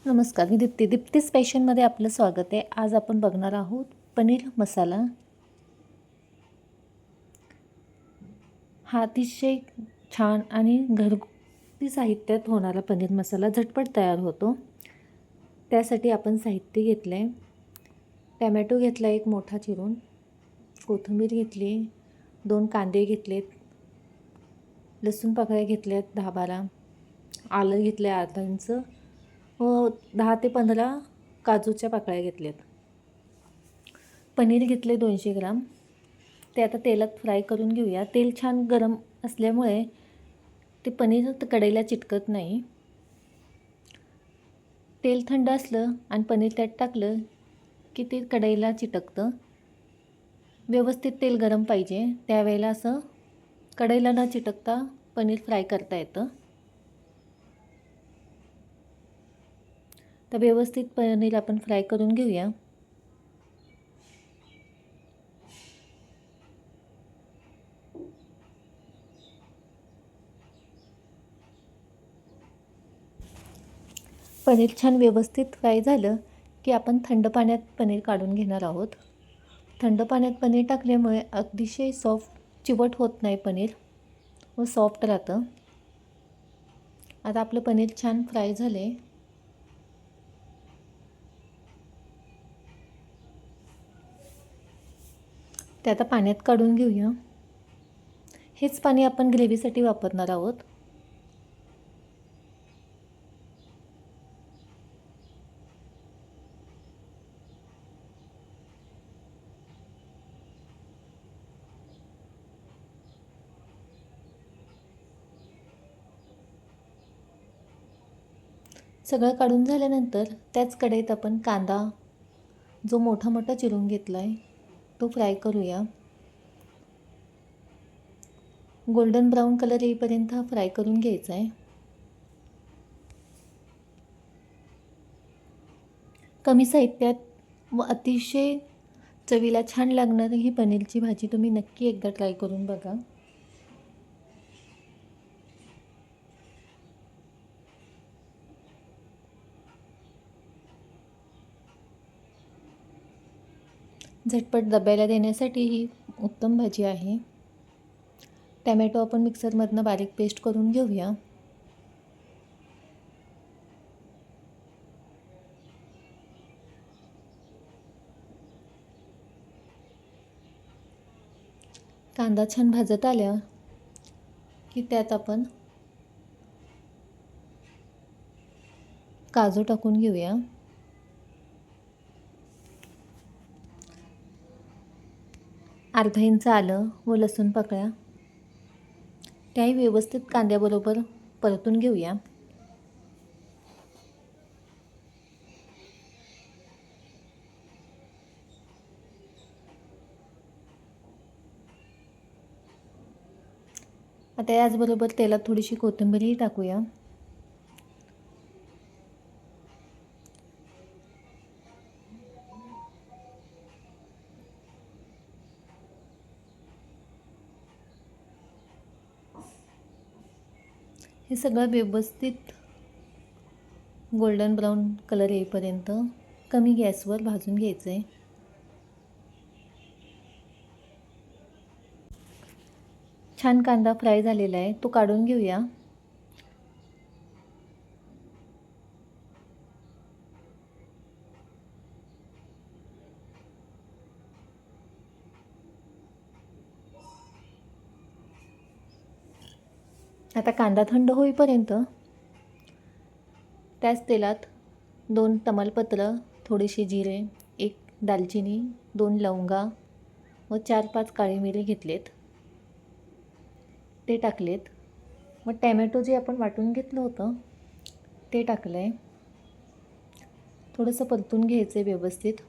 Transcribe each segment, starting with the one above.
नमस्कार, मी दीप्ती स्पेशलमध्ये आपलं स्वागत आहे. आज आपण बघणार आहोत पनीर मसाला. हा अतिशय छान आणि घरगुती साहित्यात होणारा पनीर मसाला झटपट तयार होतो. त्यासाठी आपण साहित्य घेतलं आहे. टॅमॅटो घेतला एक मोठा चिरून, कोथिंबीर घेतली, 2 कांदे घेतलेत, लसूण पाकळ्या घेतल्यात 10-12, आलं घेतलं आहे अर्धा इंच व 10 ते 15 काजूच्या पाकळ्या घेतल्यात. पनीर घेतले 200 ग्राम. ते आता तेलात फ्राय करून घेऊया. तेल छान गरम असल्यामुळे ते पनीर कढईला चिटकत नाही. तेल थंड असलं आणि पनीर त्यात टाकलं की ते कढईला चिटकतं. व्यवस्थित तेल गरम पाहिजे, त्यावेळेला असं कढईला न चिटकता पनीर फ्राय करता येतं. तर व्यवस्थित पनीर आपण फ्राय करून घेऊया. पनीर छान व्यवस्थित फ्राय झालं की आपण थंड पाण्यात पनीर काढून घेणार आहोत. थंड पाण्यात पनीर टाकल्यामुळे अतिशय सॉफ्ट, चिवट होत नाही पनीर व सॉफ्ट राहतं. आता आपलं पनीर छान फ्राय झाले. ते आता पाण्यात काढून घेऊया. हेच पाणी आपण ग्रेव्हीसाठी वापरणार आहोत. सगळं काढून झाल्यानंतर त्याच कढईत आपण कांदा जो मोठा मोठा चिरून घेतला आहे तो फ्राय करूया. गोल्डन ब्राऊन कलर येईपर्यंत हा फ्राय करून घ्यायचा आहे. कमी साहित्यात व अतिशय चवीला छान लागणारी ही पनीरची भाजी तुम्ही नक्की एकदा ट्राय करून बघा. झटपट डब्याला देण्यासाठी ही उत्तम भाजी आहे. टॅमॅटो आपण मिक्सरमधनं बारीक पेस्ट करून घेऊया. कांदा छान भाजत आल्या की त्यात आपण काजू टाकून घेऊया. अर्धा इंच आलं व लसूण पाकळ्या त्याही व्यवस्थित कांद्याबरोबर परतून घेऊया. आता याचबरोबर तेलात थोडीशी कोथिंबीरही टाकूया. हे सगळं व्यवस्थित गोल्डन ब्राऊन कलर येईपर्यंत कमी गॅसवर भाजून घ्यायचं आहे. छान कांदा फ्राय झालेला आहे, तो काढून घेऊया. आता कांदा थंड होईपर्यंत त्याच तेलात 2 तमालपत्र, थोडेसे जिरे, 1 दालचिनी, 2 लवंगा व 4-5 काळी मिरी घेतलेत, ते टाकलेत. मग टॅमॅटो जे आपण वाटून घेतलं होतं ते टाकलं आहे. थोडंसं परतून घ्यायचं आहे व्यवस्थित.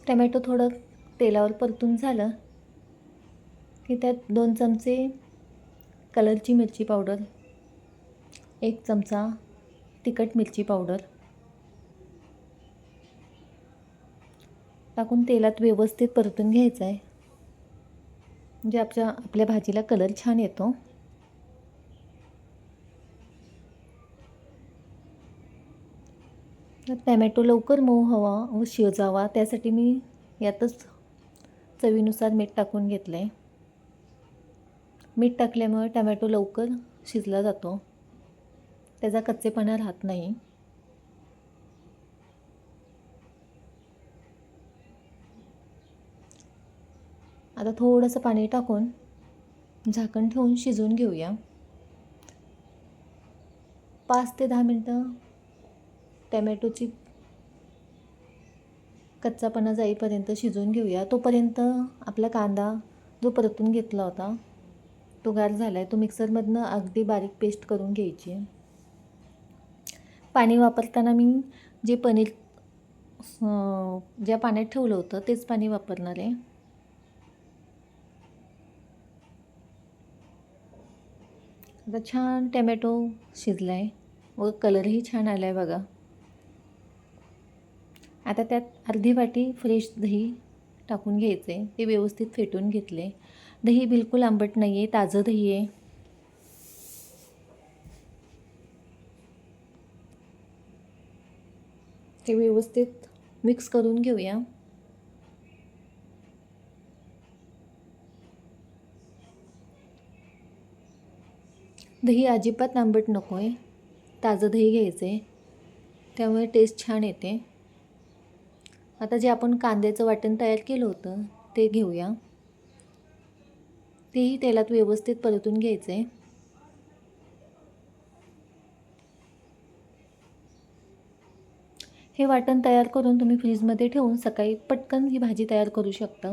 टमॅटो थोडं तेलावर परतून झालं की त्यात 2 चमचे कलरची मिरची पावडर, 1 चमचा तिखट मिरची पावडर टाकून तेलात व्यवस्थित परतून घ्यायचं आहे. म्हणजे आपल्या भाजीला कलर छान येतो. टॅमॅटो लवकर मऊ हवा व शिजावा त्यासाठी मी यातच चवीनुसार मीठ टाकून घेतलं आहे. मीठ टाकल्यामुळे टॅमॅटो लवकर शिजला जातो, त्याचा कच्चेपणा राहत नाही. आता थोडंसं पाणी टाकून झाकण ठेवून शिजवून घेऊया. 5 ते 10 मिनटं टॅमॅटोची कच्चापणा जाईपर्यंत शिजवून घेऊया. तोपर्यंत आपला कांदा जो परतून घेतला होता तो गार झाला आहे, तो मिक्सरमधनं अगदी बारीक पेस्ट करून घ्यायची. पाणी वापरताना मी जे पनीर ज्या पाण्यात ठेवलं होतं तेच पाणी वापरणार आहे. आता छान टॅमॅटो शिजला आहे व कलरही छान आला आहे बघा. आता त्यात अर्धी वाटी फ्रेश दही टाकून घ्यायचं आहे. ते व्यवस्थित फेटून घेतले. दही बिलकुल आंबट नाही आहे, ताजं दही आहे. ते व्यवस्थित मिक्स करून घेऊया. दही अजिबात आंबट नको आहे, ताजं दही घ्यायचं आहे, त्यामुळे टेस्ट छान येते. आता जे आपण कांद्याचं वाटण तयार केलं होतं ते घेऊया. तेही तेलात व्यवस्थित परतून घ्यायचं आहे. हे वाटण तयार करून तुम्ही फ्रीजमध्ये ठेवून सकाळी पटकन ही भाजी तयार करू शकता.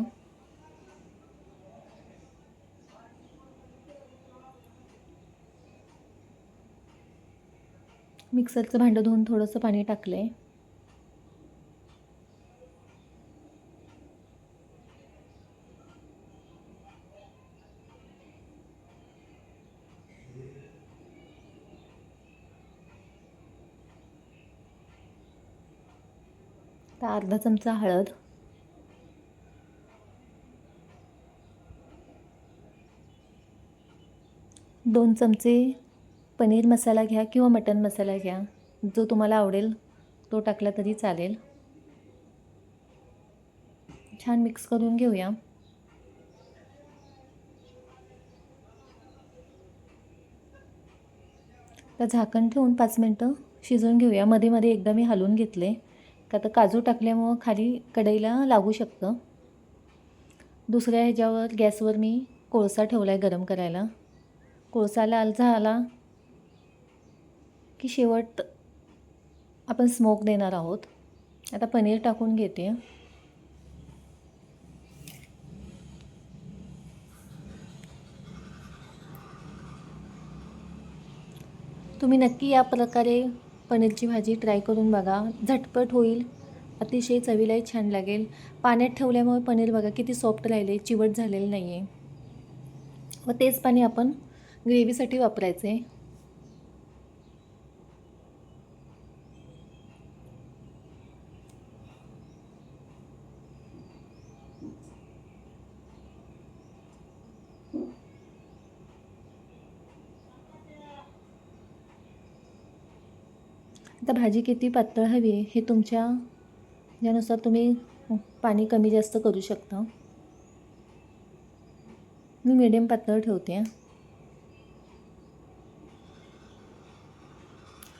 मिक्सरचं भांडं धुवून थोडंसं पाणी टाकलं आहे. आता अर्धा चमचा हळद, 2 चमचे पनीर मसाला घ्या किंवा मटण मसाला घ्या, जो तुम्हाला आवडेल तो टाकला तरी चालेल. छान मिक्स करून घेऊया. तर झाकण ठेवून 5 मिनटं शिजवून घेऊया. मध्ये मध्ये एकदा मी हलवून घेतले, का तर काजू टाकल्यामुळं खाली कढईला लागू शकतं. दुसऱ्या ह्याच्यावर गॅसवर मी कोळसा ठेवला आहे गरम करायला. कोळसा लाल झाला की शेवट आपण स्मोक देणार आहोत. आता पनीर टाकून घेते. तुम्ही नक्की या प्रकारे पनीरची भाजी ट्राय करून बघा. झटपट होईल, अतिशय चवीलाही छान लागेल. पाण्यात ठेवल्यामुळे पनीर बघा किती सॉफ्ट राहिले, चिवट झालेलं नाही आहे. व तेच पाणी आपण ग्रेव्हीसाठी वापरायचं आहे. आता भाजी किती पातळ हवी आहे हे तुमच्या यानुसार तुम्ही पाणी कमी जास्त करू शकता. मी मीडियम पातळ ठेवते.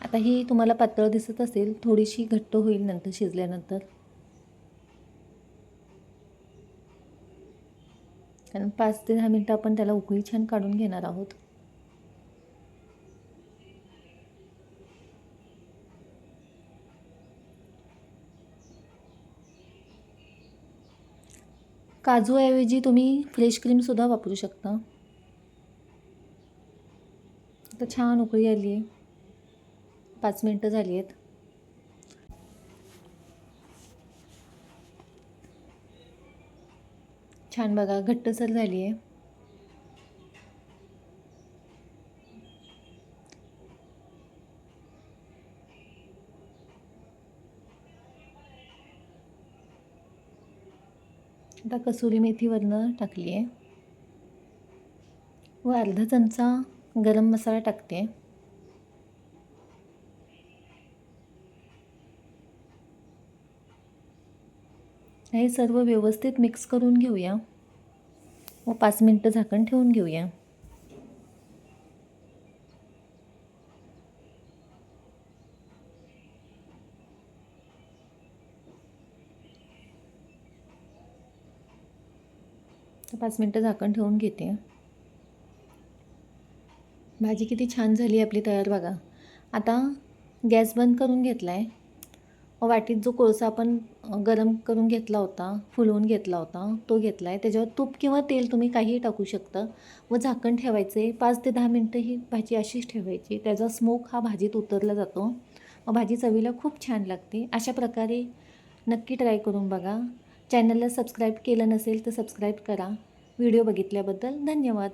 आता ही तुम्हाला पातळ दिसत असेल, थोडीशी घट्ट होईल नंतर शिजल्यानंतर, कारण 5 ते 10 मिनटं आपण त्याला उकळी छान काढून घेणार आहोत. काजूऐवजी तुम्ही फ्रेश क्रीमसुद्धा वापरू शकता. आता छान उकळी आली आहे, 5 मिनटं झाली आहेत. छान बघा घट्टसर झाली आहे. आता कसुरी मेथी वरनं टाकली आहे व अर्धा चमचा गरम मसाला टाकते. हे सर्व व्यवस्थित मिक्स करून घेऊया व 5 मिनटं झाकण ठेवून घेऊया. तर 5 मिनटं झाकण ठेवून घेते. भाजी किती छान झाली आपली तयार बघा. आता गॅस बंद करून घेतला आहे. वाटीत जो कोळसा आपण गरम करून घेतला होता, फुलवून घेतला होता, तो घेतला आहे. त्याच्यावर तूप किंवा तेल तुम्ही काहीही टाकू शकता व झाकण ठेवायचं आहे. 5 ते 10 मिनटं ही भाजी अशीच ठेवायची. त्याचा स्मोक हा भाजीत उतरला जातो व भाजी चवीला खूप छान लागते. अशा प्रकारे नक्की ट्राय करून बघा. चॅनलला सबस्क्राईब केलं नसेल तर सबस्क्राईब करा. व्हिडिओ बघितल्याबद्दल धन्यवाद.